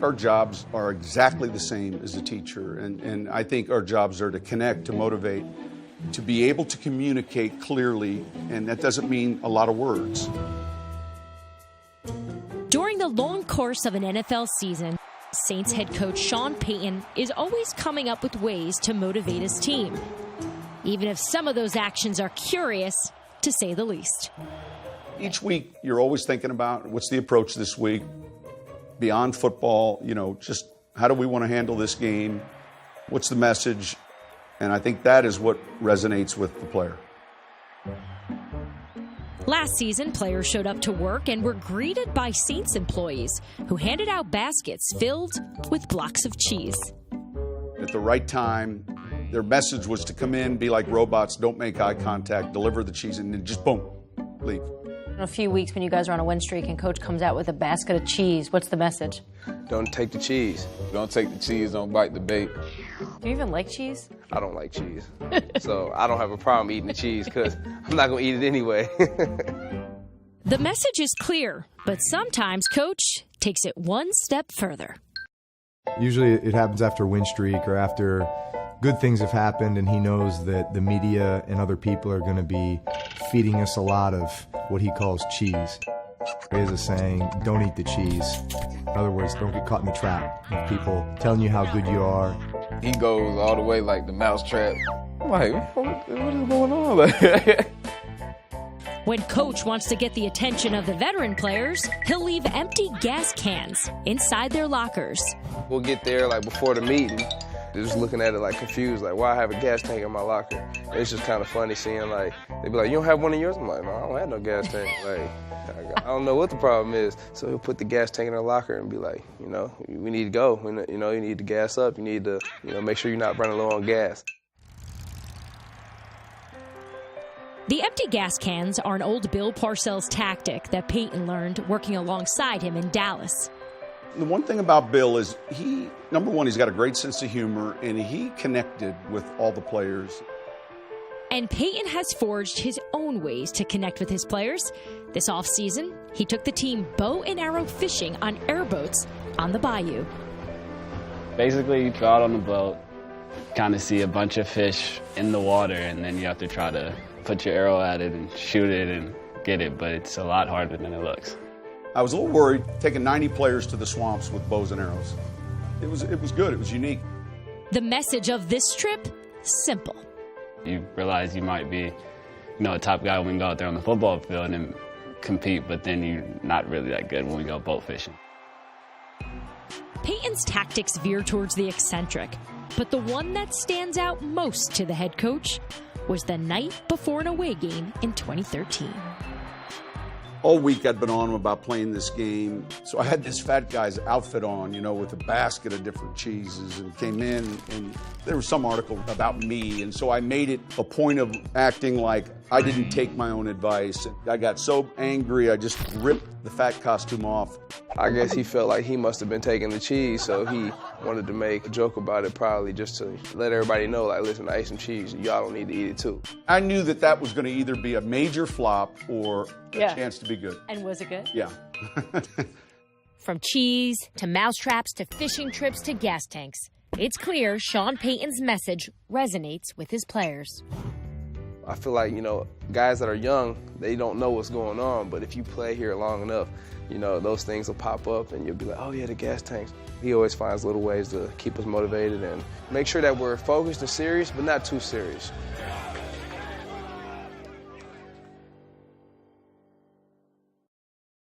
our jobs are exactly the same as a teacher, and I think our jobs are to connect, to motivate, to be able to communicate clearly, and that doesn't mean a lot of words. During the long course of an NFL season, Saints head coach Sean Payton is always coming up with ways to motivate his team, even if some of those actions are curious, to say the least. Each week, you're always thinking about what's the approach this week, beyond football, just how do we want to handle this game? What's the message? And I think that is what resonates with the player. Last season, players showed up to work and were greeted by Saints employees who handed out baskets filled with blocks of cheese. At the right time, their message was to come in, be like robots, don't make eye contact, deliver the cheese, and then just boom, leave. In a few weeks, when you guys are on a win streak and coach comes out with a basket of cheese, what's the message? Don't take the cheese. Don't take the cheese, don't bite the bait. Do you even like cheese? I don't like cheese. So I don't have a problem eating the cheese because I'm not going to eat it anyway. The message is clear, but sometimes Coach takes it one step further. Usually it happens after a win streak or after good things have happened, and he knows that the media and other people are going to be feeding us a lot of what he calls cheese. He has a saying, don't eat the cheese. In other words, don't get caught in the trap of people telling you how good you are. He goes all the way like the mousetrap. I'm like, what is going on? When Coach wants to get the attention of the veteran players, he'll leave empty gas cans inside their lockers. We'll get there like before the meeting. They're just looking at it like confused, like, why I have a gas tank in my locker? And it's just kind of funny seeing, like, they be like, you don't have one of yours? I'm like, no, I don't have no gas tank. Like, I don't know what the problem is. So he'll put the gas tank in the locker and be like, we need to go. You need to gas up. You need to, make sure you're not running low on gas. The empty gas cans are an old Bill Parcells tactic that Payton learned working alongside him in Dallas. The one thing about Bill is number one, he's got a great sense of humor, and he connected with all the players. And Payton has forged his own ways to connect with his players. This offseason, he took the team bow and arrow fishing on airboats on the bayou. Basically, you go out on the boat, kind of see a bunch of fish in the water, and then you have to try to put your arrow at it and shoot it and get it, but it's a lot harder than it looks. I was a little worried taking 90 players to the swamps with bows and arrows. It was good. It was unique. The message of this trip, simple. You realize you might be, a top guy when you go out there on the football field and compete, but then you're not really that good when we go boat fishing. Payton's tactics veer towards the eccentric, but the one that stands out most to the head coach was the night before an away game in 2013. All week I'd been on about playing this game, so I had this fat guy's outfit on, with a basket of different cheeses, and came in, and there was some article about me, and so I made it a point of acting like I didn't take my own advice. I got so angry, I just ripped the fat costume off. I guess he felt like he must have been taking the cheese, so he wanted to make a joke about it, probably just to let everybody know, like, listen, I ate some cheese, y'all don't need to eat it too. I knew that was going to either be a major flop or a chance to be good. And was it good? Yeah. From cheese to mousetraps to fishing trips to gas tanks, it's clear Sean Payton's message resonates with his players. I feel like, guys that are young, they don't know what's going on, but if you play here long enough, those things will pop up and you'll be like, oh yeah, the gas tanks. He always finds little ways to keep us motivated and make sure that we're focused and serious, but not too serious.